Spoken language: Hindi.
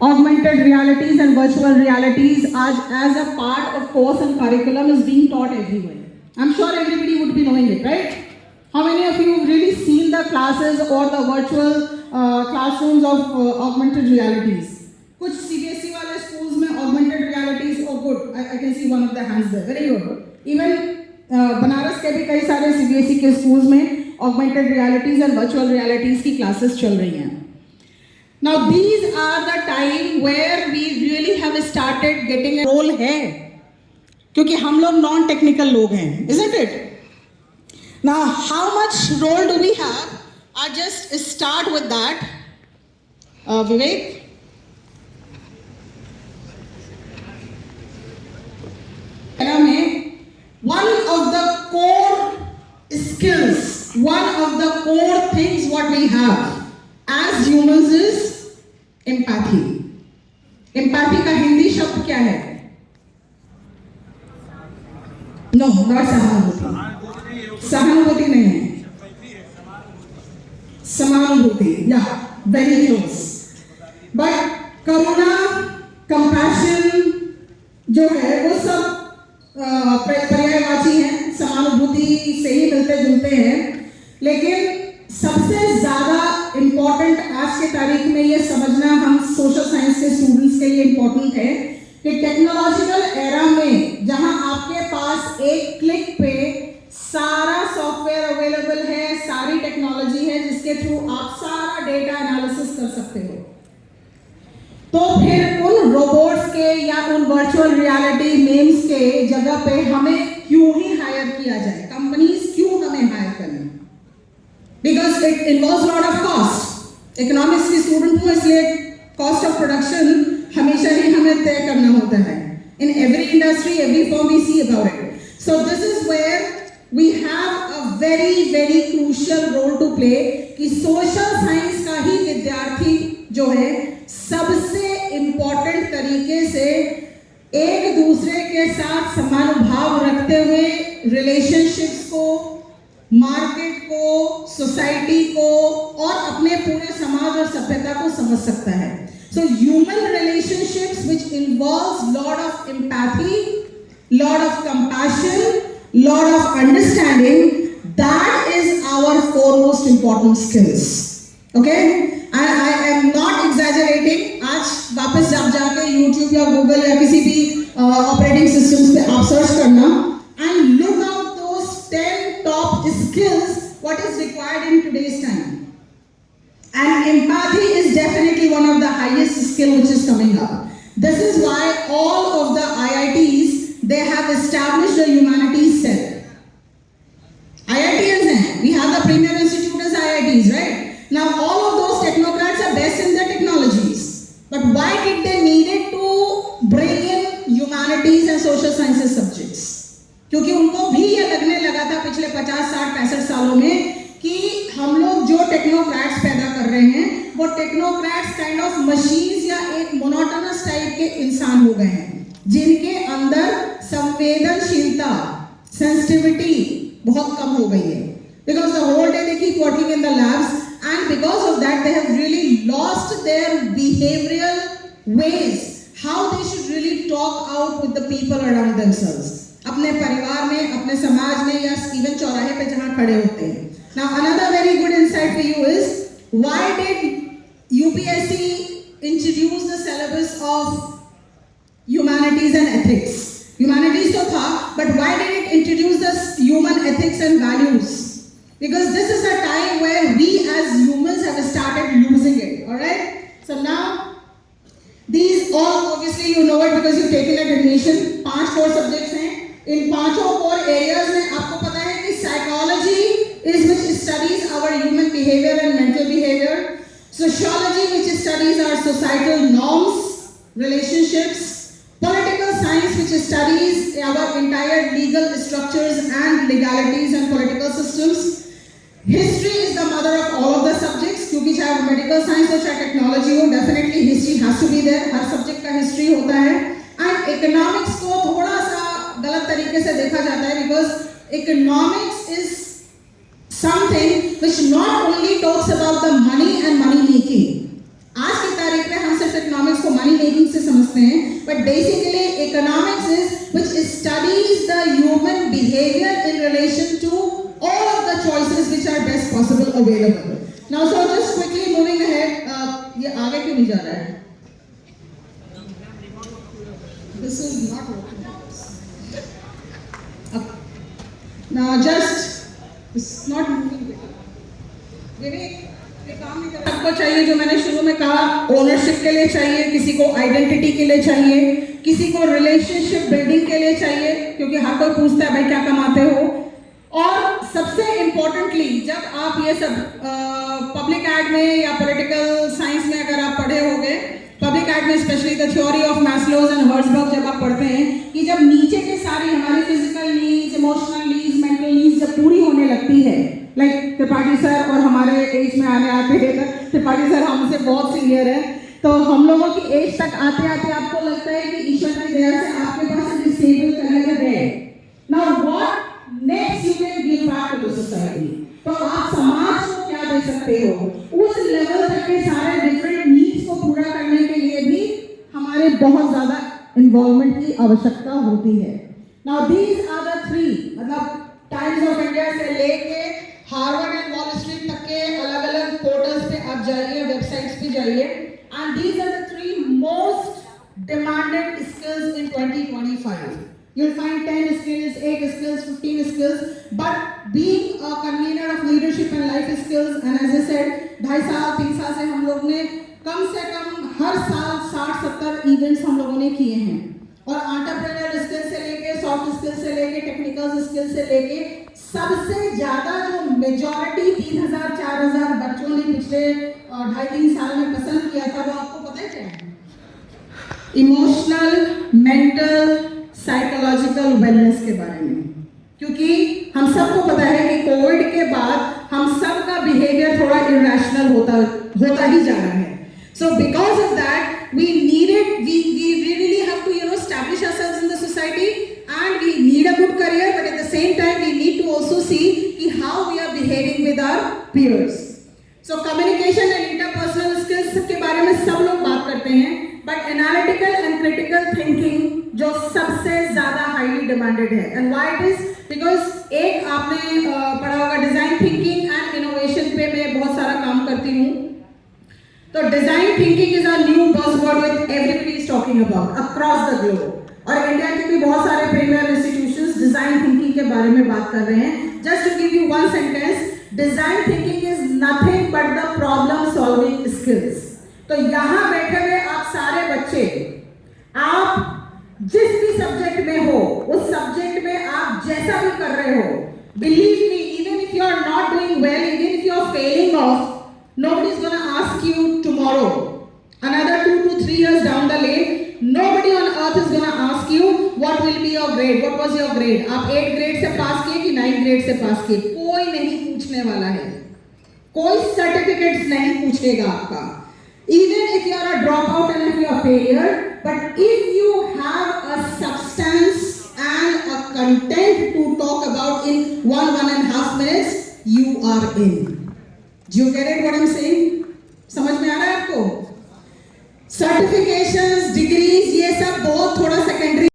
augmented realities and virtual realities as a part of course and curriculum is being taught everywhere. I'm sure everybody would be knowing it, right? How many of you have really seen the classes or the virtual classrooms of augmented realities? कुछ CBSE वाले schools में augmented realities, oh good, I can see one of the hands there, very good. Even Banaras के भी कई सारे CBSE के schools में augmented realities and virtual realities की classes चल रही हैं. Now these are the time where we really have started getting a role है, क्योंकि हम लोग non-technical लोग हैं, isn't it? Now how much role do we have? I'll just start with that. Vivek? One of the core skills, one of the core things what we have as humans is empathy. Empathy का हिंदी शब्द क्या है? No, not सहानुभूति. सहानुभूति नहीं है. समानुभूति. Yeah, very close. But Karuna, compassion जो है वो सब पर्यायवाची हैं, समानुभूति से ही मिलते जुलते हैं. लेकिन सबसे ज़्यादा इम्पोर्टेंट आज के तारीख में ये समझना हम सोशल साइंस के स्टूडेंट्स के लिए इम्पोर्टेंट है कि टेक्नोलॉजिकल एरा में जहां आपके पास एक क्लिक पे सारा सॉफ्टवेयर अवेलेबल है, सारी टेक्नोलॉजी है जिसके थ्रू आप सारा डेटा एनालिसिस कर सकते हो, तो फिर उन रोबोट्स के या उन वर्चुअल रियलिटी मेम्स के जगह पे हमें क्यों ही हायर किया जाए? कंपनीज क्यों हमें हायर करें? Because it involves lot of cost. Economics की स्टूडेंट हूँ, इसलिए कॉस्ट ऑफ प्रोडक्शन हमेशा ही हमें तय करना होता है. In every industry, every form we see about it. So this is where we have a very very crucial role to play कि सोशल साइंस का ही विद्यार्थी जो है सबसे इम्पोर्टेंट तरीके से एक दूसरे के साथ समानुभाव रखते हुए रिलेशनशिप्स को, मार्केट को, सोसाइटी को और अपने पूरे समाज और सभ्यता को समझ सकता है. So human relationships which involves lot of empathy, lot of compassion, lot of understanding, that is our foremost important skills. Okay, I am not exaggerating. आज वापस जब जाके YouTube या Google या किसी भी ऑपरेटिंग सिस्टम्स पे आप सर्च करना and look out those 10 top skills what is required in today's time. And empathy is definitely one of the highest skill which is coming up. This is why all of the IITs they have established a humanities cell. IITs हैं. We have the premier institute as IITs, right? Now all of those technocrats are best in their technologies, but why did they needed to bring in humanities and social sciences subjects? क्योंकि उनको भी ये लगने लगा था पिछले 50, 60, 65 सालों में कि हम लोग जो टेक्नोक्रेट्स पैदा कर रहे हैं वो टेक्नोक्रेट्स काइंड ऑफ मशीन्स या एक मोनोटोनस टाइप के इंसान हो गए हैं जिनके अंदर संवेदनशीलता, सेंसिटिविटी बहुत कम हो गई है. Because the whole day they keep working in the labs. And because of that, they have really lost their behavioral ways, how they should really talk out with the people around themselves. अपने परिवार में, अपने समाज में या even चौराहे पे जहाँ खड़े होते हैं. Now another very good insight for you is why did UPSC introduce the syllabus of humanities and ethics? Humanities तो था, but why did it introduce the human ethics and values? Because this is a time where we as humans have started losing it. All right. So now these all obviously you know it because you've taken it admission. 5 core subjects हैं. इन 5 core areas में आपको पता है कि psychology is which studies our human behavior and mental behavior. Sociology which studies our societal norms, relationships. Political science which studies our entire legal structures and legalities and political systems. History is the mother of all of the subjects क्योंकि चाहे मेडिकल साइंस हो चाहे टेक्नोलॉजी हो, definitely history has to be there. हर सब्जेक्ट का हिस्ट्री होता है. एंड इकोनॉमिक्स को थोड़ा सा गलत तरीके से देखा जाता है because economics is something which not only talks about the money and money making. आज की तारीख में हम सिर्फ इकोनॉमिक्स को but basically economics is which studies the human behavior in relation to all of the choices which are best possible available. Now, so just quickly moving ahead, ये आगे क्यों नहीं जा रहा है? This is not working. Now just it's not moving. ये काम नहीं कर सबको चाहिए जो मैंने शुरू में कहा, ओनरशिप के लिए चाहिए, किसी को आइडेंटिटी के लिए चाहिए, किसी को रिलेशनशिप बिल्डिंग के लिए चाहिए, क्योंकि हर कोई पूछता है भाई क्या कमाते हो। और सबसे इम्पोर्टेंटली जब आप ये सब पब्लिक एड में या पॉलिटिकल साइंस में अगर आप पढ़े होंगे, पब्लिक एड में specially the theory of Maslow's and Herzberg जब आप पढ़ते हैं कि जब नीचे के सारी हमारी physical needs, emotional needs, mental needs जब पूरी होने लगती है, लाइक त्रिपाठी सर और हमारे एज में आने आते हैं, त्रिपाठी सर हमसे बहुत सीनियर है, तो हम लोगों की एज तक आते आते आपको लगता है कि ईश्वर की दया से आपके पास एक स्टेबल करियर है। Now what next you can give back to the society, तो आप समाज को क्या दे सकते हो, उस लेवल तक के सारे डिफरेंट नीड्स को पूरा करने के लिए भी हमारे बहुत ज्यादा इन्वॉल्वमेंट की आवश्यकता होती है। Now these are the three, मतलब टाइम्स ऑफ इंडिया से लेके हार्वर्ड एंड वॉल स्ट्रीट तक के अलग अलग पोर्टल्स पे आप जाइए, वेबसाइट्स पे जाइए, and these are the three most demanded skills in 2025. You'll find 10 skills, 8 skills, 15 skills, but being a convener of leadership and life skills, and as I said, 2.5 साल 3 साल से हम लोग ने कम से कम हर साल 60-70 इवेंट्स हम लोगों ने किए हैं, और एंटरप्रेन्योर स्किल से लेके सॉफ्ट स्किल से लेके टेक्निकल स्किल से लेके सबसे ज्यादा जो मेजॉरिटी 3000-4000 बच्चों ने पिछले 2.5-3 साल में पसंद किया था, वो आपको पता है क्या है? इमोशनल, मेंटल, साइकोलॉजिकल वेलनेस के बारे में, क्योंकि हम सबको पता है कि कोविड के बाद हम सब का बिहेवियर थोड़ा इरेशनल होता ही जा रहा है। So because of that we really have to establish ourselves in the society, and we need a good career, but at the same time we need to also see कि how we are behaving with our peers. So communication and interpersonal skills के बारे में सब लोग बात करते हैं, but analytical and critical thinking जो सबसे ज्यादा हाईली डिमांडेड है। And why it is because एक आपने पढ़ा होगा डिजाइन थिंकिंग एंड इनोवेशन पे मैं बहुत सारा काम करती हूँ, तो design thinking is a new buzzword with everybody is talking about across the globe, और इंडिया के भी बहुत सारे प्रीमियर इंस्टीट्यूशंस डिजाइन थिंकिंग के बारे में बात कर रहे हैं। Just to give you one sentence, design thinking is nothing but the problem solving skills. तो यहाँ बैठे हुए आप सारे बच्चे, आप जिस भी सब्जेक्ट में हो, उस सब्जेक्ट में आप जैसा भी कर रहे हो, believe me, even if you are not doing well, even if you are failing off, nobody is going to ask you tomorrow, another 2 to 3 years down the lane, nobody on earth is going to ask you what will be your grade, what was your grade, आप 8 ग्रेड से पास किए कि 9 ग्रेड से पास किए, कोई नहीं पूछने वाला है, कोई सर्टिफिकेट्स नहीं पूछेगा आपका, even if you are a dropout and if you are a failure, but if you have a substance and a content to talk about in 1.5 minutes, you are in. Do you get it what I'm saying? समझ में आ रहा है आपको? सर्टिफिकेशंस, डिग्रीज, ये सब बहुत थोड़ा सेकेंडरी